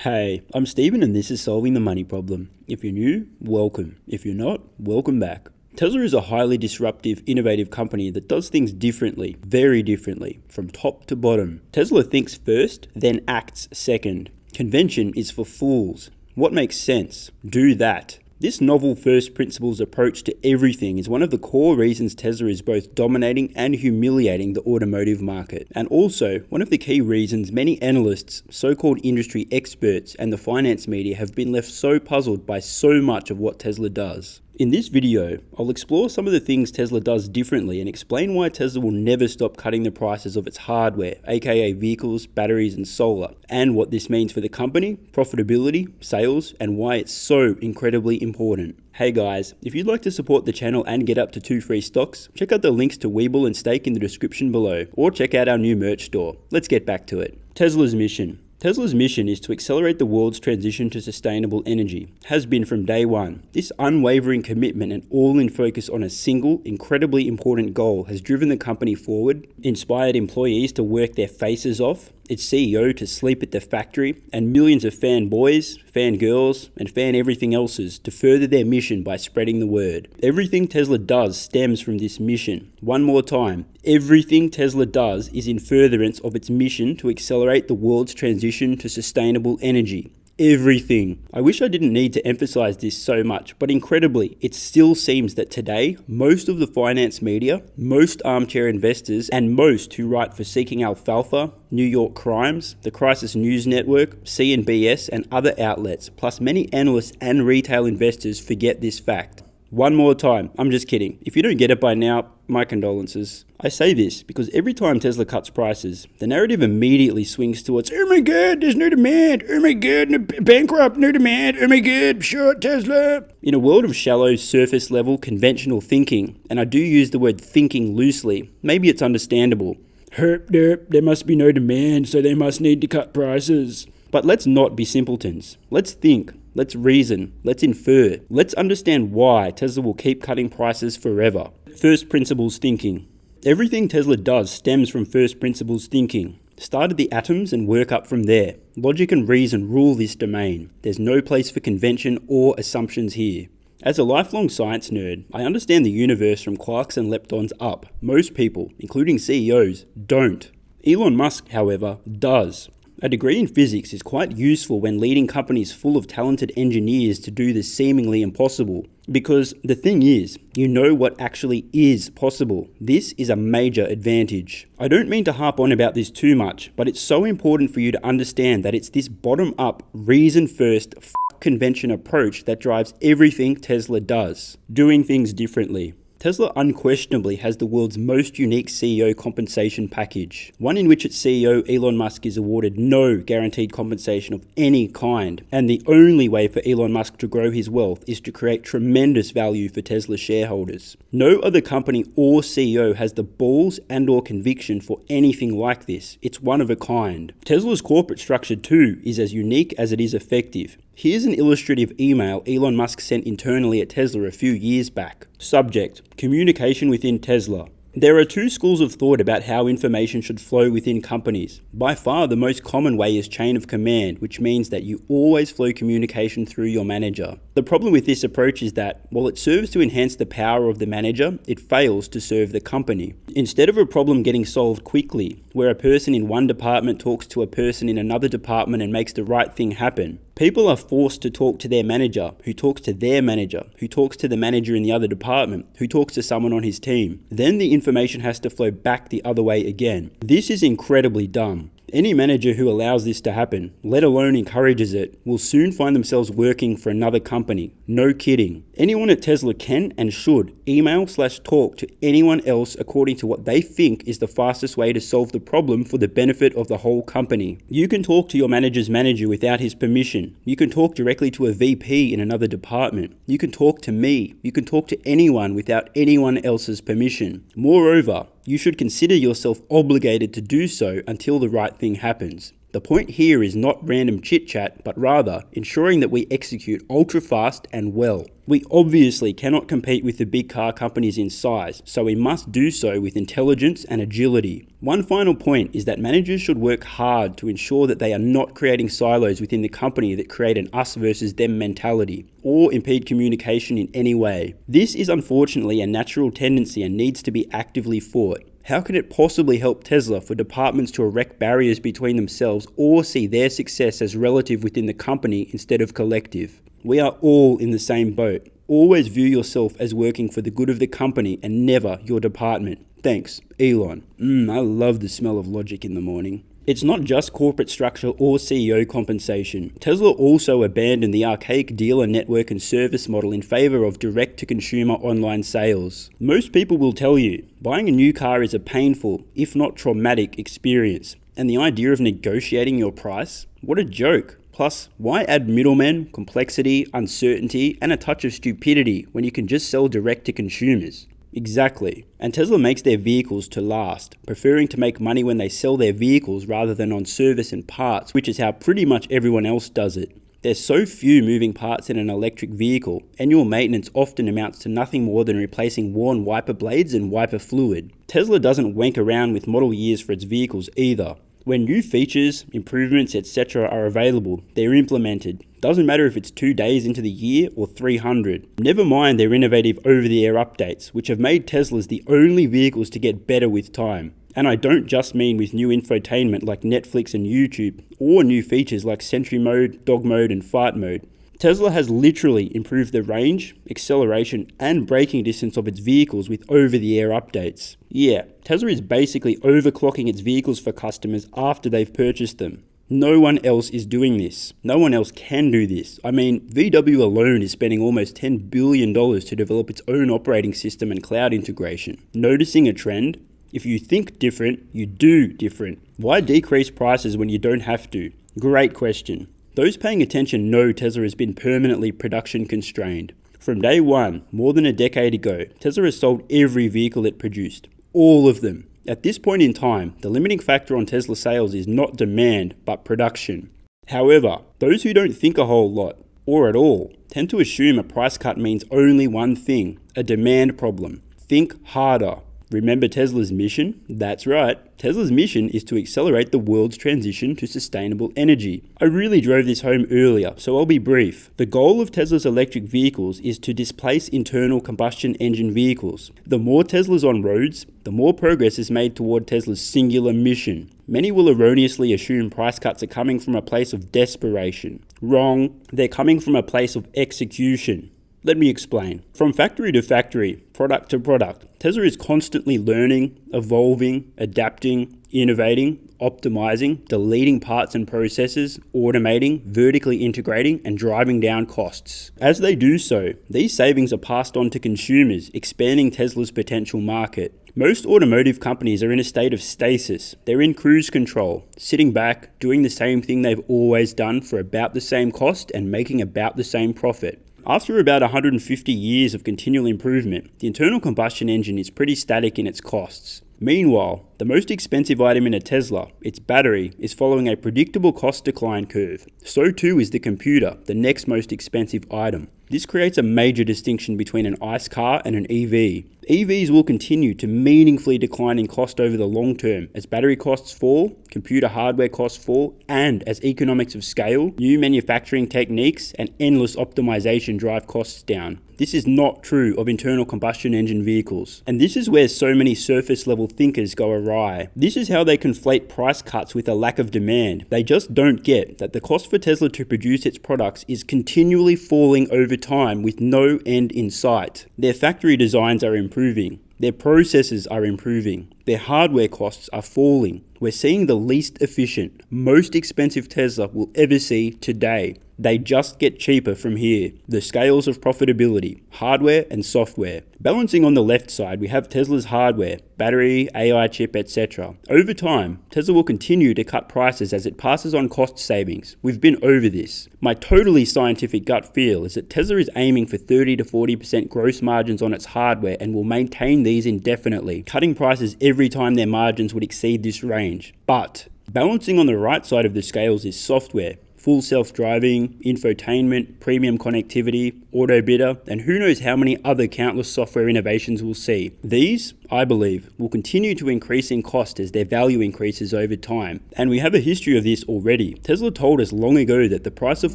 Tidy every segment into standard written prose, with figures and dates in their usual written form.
Hey, I'm Steven and this is Solving the Money Problem. If you're new, welcome. If you're not, welcome back. Tesla is a highly disruptive, innovative company that does things differently, very differently, from top to bottom. Tesla thinks first, then acts second. Convention is for fools. What makes sense? Do that. This novel first principles approach to everything is one of the core reasons Tesla is both dominating and humiliating the automotive market, and also one of the key reasons many analysts, so-called industry experts, and the finance media have been left so puzzled by so much of what Tesla does. In this video, I'll explore some of the things Tesla does differently and explain why Tesla will never stop cutting the prices of its hardware, aka vehicles, batteries, and solar, and what this means for the company, profitability, sales, and why it's so incredibly important. Hey guys, if you'd like to support the channel and get up to 2 free stocks, check out the links to WeBull and Stake in the description below, or check out our new merch store. Let's get back to it. Tesla's mission. Tesla's mission is to accelerate the world's transition to sustainable energy, has been from day one. This unwavering commitment and all-in focus on a single, incredibly important goal has driven the company forward, inspired employees to work their faces off, its CEO to sleep at the factory, and millions of fanboys, fangirls, and fan everything else's to further their mission by spreading the word. Everything Tesla does stems from this mission. One more time, everything Tesla does is in furtherance of its mission to accelerate the world's transition to sustainable energy. Everything. I wish I didn't need to emphasize this so much, but incredibly, it still seems that today, most of the finance media, most armchair investors, and most who write for Seeking Alfalfa, New York Crimes, the Crisis News Network, CNBC, and other outlets, plus many analysts and retail investors forget this fact. One more time, I'm just kidding. If you don't get it by now, my condolences. I say this because every time Tesla cuts prices, the narrative immediately swings towards, oh my god, there's no demand, oh my god, bankrupt, no demand, oh my god, short Tesla. In a world of shallow, surface level, conventional thinking, and I do use the word thinking loosely, maybe it's understandable. Herp derp, there must be no demand, so they must need to cut prices. But let's not be simpletons. Let's think. Let's reason, let's infer, let's understand why Tesla will keep cutting prices forever. First principles thinking. Everything Tesla does stems from first principles thinking. Start at the atoms and work up from there. Logic and reason rule this domain. There's no place for convention or assumptions here. As a lifelong science nerd, I understand the universe from quarks and leptons up. Most people, including CEOs, don't. Elon Musk, however, does. A degree in physics is quite useful when leading companies full of talented engineers to do the seemingly impossible. Because the thing is, you know what actually is possible. This is a major advantage. I don't mean to harp on about this too much, but it's so important for you to understand that it's this bottom-up, reason-first, convention approach that drives everything Tesla does. Doing things differently. Tesla unquestionably has the world's most unique CEO compensation package, one in which its CEO Elon Musk is awarded no guaranteed compensation of any kind, and the only way for Elon Musk to grow his wealth is to create tremendous value for Tesla shareholders. No other company or CEO has the balls and/or conviction for anything like this. It's one of a kind. Tesla's corporate structure too is as unique as it is effective. Here's an illustrative email Elon Musk sent internally at Tesla a few years back. Subject: Communication within Tesla. There are two schools of thought about how information should flow within companies. By far, the most common way is chain of command, which means that you always flow communication through your manager. The problem with this approach is that, while it serves to enhance the power of the manager, it fails to serve the company. Instead of a problem getting solved quickly, where a person in one department talks to a person in another department and makes the right thing happen, people are forced to talk to their manager, who talks to their manager, who talks to the manager in the other department, who talks to someone on his team. Then the information has to flow back the other way again. This is incredibly dumb. Any manager who allows this to happen, let alone encourages it, will soon find themselves working for another company. No kidding. Anyone at Tesla can and should email/talk to anyone else according to what they think is the fastest way to solve the problem for the benefit of the whole company. You can talk to your manager's manager without his permission. You can talk directly to a VP in another department. You can talk to me. You can talk to anyone without anyone else's permission. Moreover, you should consider yourself obligated to do so until the right thing happens. The point here is not random chit-chat, but rather ensuring that we execute ultra-fast and well. We obviously cannot compete with the big car companies in size, so we must do so with intelligence and agility. One final point is that managers should work hard to ensure that they are not creating silos within the company that create an us versus them mentality, or impede communication in any way. This is unfortunately a natural tendency and needs to be actively fought. How can it possibly help Tesla for departments to erect barriers between themselves or see their success as relative within the company instead of collective? We are all in the same boat. Always view yourself as working for the good of the company and never your department. Thanks, Elon. I love the smell of logic in the morning. It's not just corporate structure or CEO compensation. Tesla also abandoned the archaic dealer network and service model in favor of direct-to-consumer online sales. Most people will tell you, buying a new car is a painful, if not traumatic, experience. And the idea of negotiating your price? What a joke. Plus, why add middlemen, complexity, uncertainty, and a touch of stupidity when you can just sell direct to consumers? Exactly. And Tesla makes their vehicles to last, preferring to make money when they sell their vehicles rather than on service and parts, which is how pretty much everyone else does it. There's so few moving parts in an electric vehicle, annual maintenance often amounts to nothing more than replacing worn wiper blades and wiper fluid. Tesla doesn't wank around with model years for its vehicles either. When new features, improvements, etc. are available, they're implemented. Doesn't matter if it's 2 days into the year or 300. Never mind their innovative over-the-air updates, which have made Teslas the only vehicles to get better with time. And I don't just mean with new infotainment like Netflix and YouTube, or new features like Sentry Mode, Dog Mode, and Fart Mode. Tesla has literally improved the range, acceleration, and braking distance of its vehicles with over-the-air updates. Yeah, Tesla is basically overclocking its vehicles for customers after they've purchased them. No one else is doing this. No one else can do this. I mean, VW alone is spending almost $10 billion to develop its own operating system and cloud integration. Noticing a trend? If you think different, you do different. Why decrease prices when you don't have to? Great question. Those paying attention know Tesla has been permanently production constrained. From day one, more than a decade ago, Tesla has sold every vehicle it produced. All of them. At this point in time, the limiting factor on Tesla sales is not demand, but production. However, those who don't think a whole lot, or at all, tend to assume a price cut means only one thing, a demand problem. Think harder. Remember Tesla's mission? That's right. Tesla's mission is to accelerate the world's transition to sustainable energy. I really drove this home earlier, so I'll be brief. The goal of Tesla's electric vehicles is to displace internal combustion engine vehicles. The more Teslas on roads, the more progress is made toward Tesla's singular mission. Many will erroneously assume price cuts are coming from a place of desperation. Wrong. They're coming from a place of execution. Let me explain. From factory to factory, product to product, Tesla is constantly learning, evolving, adapting, innovating, optimizing, deleting parts and processes, automating, vertically integrating, and driving down costs. As they do so, these savings are passed on to consumers, expanding Tesla's potential market. Most automotive companies are in a state of stasis. They're in cruise control, sitting back, doing the same thing they've always done for about the same cost and making about the same profit. After about 150 years of continual improvement, the internal combustion engine is pretty static in its costs. Meanwhile, the most expensive item in a Tesla, its battery, is following a predictable cost decline curve. So too is the computer, the next most expensive item. This creates a major distinction between an ICE car and an EV. EVs will continue to meaningfully decline in cost over the long term as battery costs fall, computer hardware costs fall, and as economics of scale, new manufacturing techniques, and endless optimization drive costs down. This is not true of internal combustion engine vehicles. And this is where so many surface level thinkers go awry. This is how they conflate price cuts with a lack of demand. They just don't get that the cost for Tesla to produce its products is continually falling over time with no end in sight. Their factory designs are improving. Their processes are improving. Their hardware costs are falling. We're seeing the least efficient, most expensive Tesla we'll ever see today. They just get cheaper from here. The scales of profitability, hardware and software. Balancing on the left side, we have Tesla's hardware, battery, AI chip, etc. Over time, Tesla will continue to cut prices as it passes on cost savings. We've been over this. My totally scientific gut feel is that Tesla is aiming for 30 to 40% gross margins on its hardware and will maintain these indefinitely, cutting prices every time their margins would exceed this range. But Balancing on the right side of the scales is software. Full self-driving, infotainment, premium connectivity, auto bidder, and who knows how many other countless software innovations we'll see. These, I believe, will continue to increase in cost as their value increases over time. And we have a history of this already. Tesla told us long ago that the price of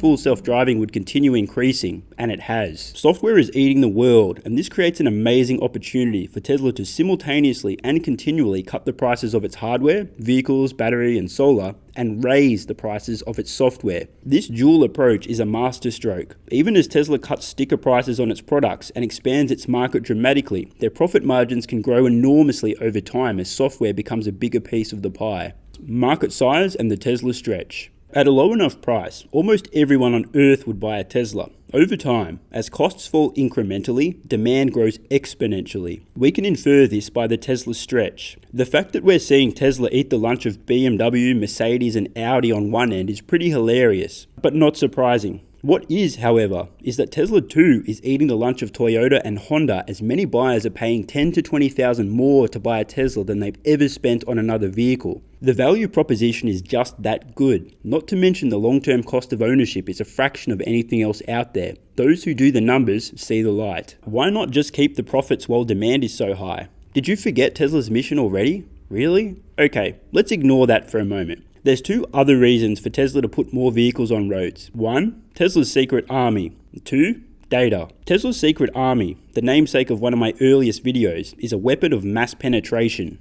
full self-driving would continue increasing, and it has. Software is eating the world, and this creates an amazing opportunity for Tesla to simultaneously and continually cut the prices of its hardware, vehicles, battery, and solar, and raise the prices of its software. This dual approach is a masterstroke. Even as Tesla cuts sticker prices on its products and expands its market dramatically, their profit margins can grow enormously over time as software becomes a bigger piece of the pie. Market size and the Tesla stretch. At a low enough price, almost everyone on Earth would buy a Tesla. Over time, as costs fall incrementally, demand grows exponentially. We can infer this by the Tesla stretch. The fact that we're seeing Tesla eat the lunch of BMW, Mercedes, and Audi on one end is pretty hilarious, but not surprising. What is, however, is that Tesla too is eating the lunch of Toyota and Honda, as many buyers are paying $10,000 to $20,000 more to buy a Tesla than they've ever spent on another vehicle. The value proposition is just that good. Not to mention the long-term cost of ownership is a fraction of anything else out there. Those who do the numbers see the light. Why not just keep the profits while demand is so high? Did you forget Tesla's mission already? Really? Okay, let's ignore that for a moment. There's two other reasons for Tesla to put more vehicles on roads. 1. Tesla's secret army. 2. Data. Tesla's secret army, the namesake of one of my earliest videos, is a weapon of mass penetration.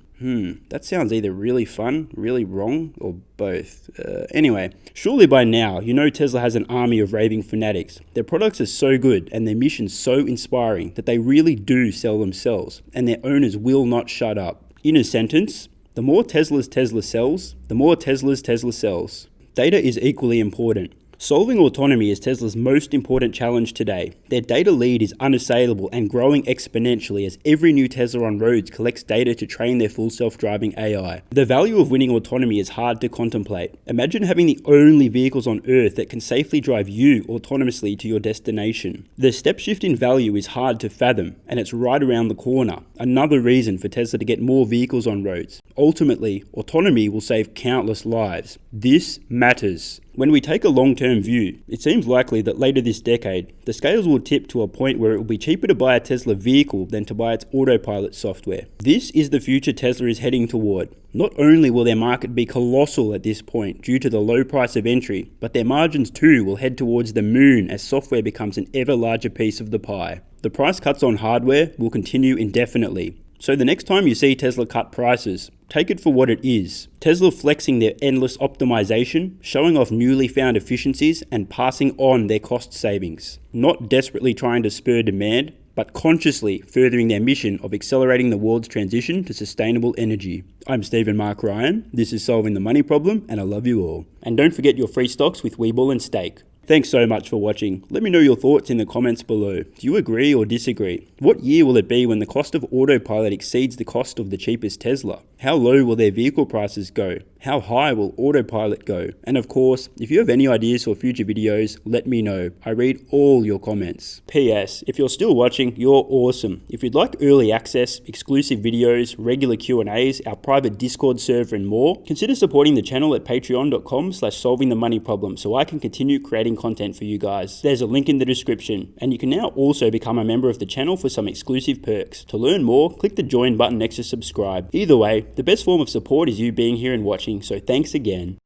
That sounds either really fun, really wrong, or both. Anyway, surely by now, you know Tesla has an army of raving fanatics. Their products are so good and their mission so inspiring that they really do sell themselves, and their owners will not shut up. In a sentence, the more Teslas Tesla sells, the more Teslas Tesla sells. Data is equally important. Solving autonomy is Tesla's most important challenge today. Their data lead is unassailable and growing exponentially as every new Tesla on roads collects data to train their full self-driving AI. The value of winning autonomy is hard to contemplate. Imagine having the only vehicles on Earth that can safely drive you autonomously to your destination. The step shift in value is hard to fathom, and it's right around the corner. Another reason for Tesla to get more vehicles on roads. Ultimately, autonomy will save countless lives. This matters. When we take a long-term view, it seems likely that later this decade, the scales will tip to a point where it will be cheaper to buy a Tesla vehicle than to buy its autopilot software. This is the future Tesla is heading toward. Not only will their market be colossal at this point due to the low price of entry, but their margins too will head towards the moon as software becomes an ever larger piece of the pie. The price cuts on hardware will continue indefinitely. So the next time you see Tesla cut prices, take it for what it is. Tesla flexing their endless optimization, showing off newly found efficiencies, and passing on their cost savings. Not desperately trying to spur demand, but consciously furthering their mission of accelerating the world's transition to sustainable energy. I'm Stephen Mark Ryan, this is Solving the Money Problem, and I love you all. And don't forget your free stocks with WeBull and Stake. Thanks so much for watching. Let me know your thoughts in the comments below. Do you agree or disagree? What year will it be when the cost of autopilot exceeds the cost of the cheapest Tesla? How low will their vehicle prices go? How high will autopilot go? And of course, if you have any ideas for future videos, let me know. I read all your comments. P.S. If you're still watching, you're awesome. If you'd like early access, exclusive videos, regular Q&As, our private Discord server and more, consider supporting the channel at patreon.com/solvingthemoneyproblem so I can continue creating content for you guys. There's a link in the description, and you can now also become a member of the channel for some exclusive perks. To learn more, click the join button next to subscribe. Either way, the best form of support is you being here and watching, so thanks again.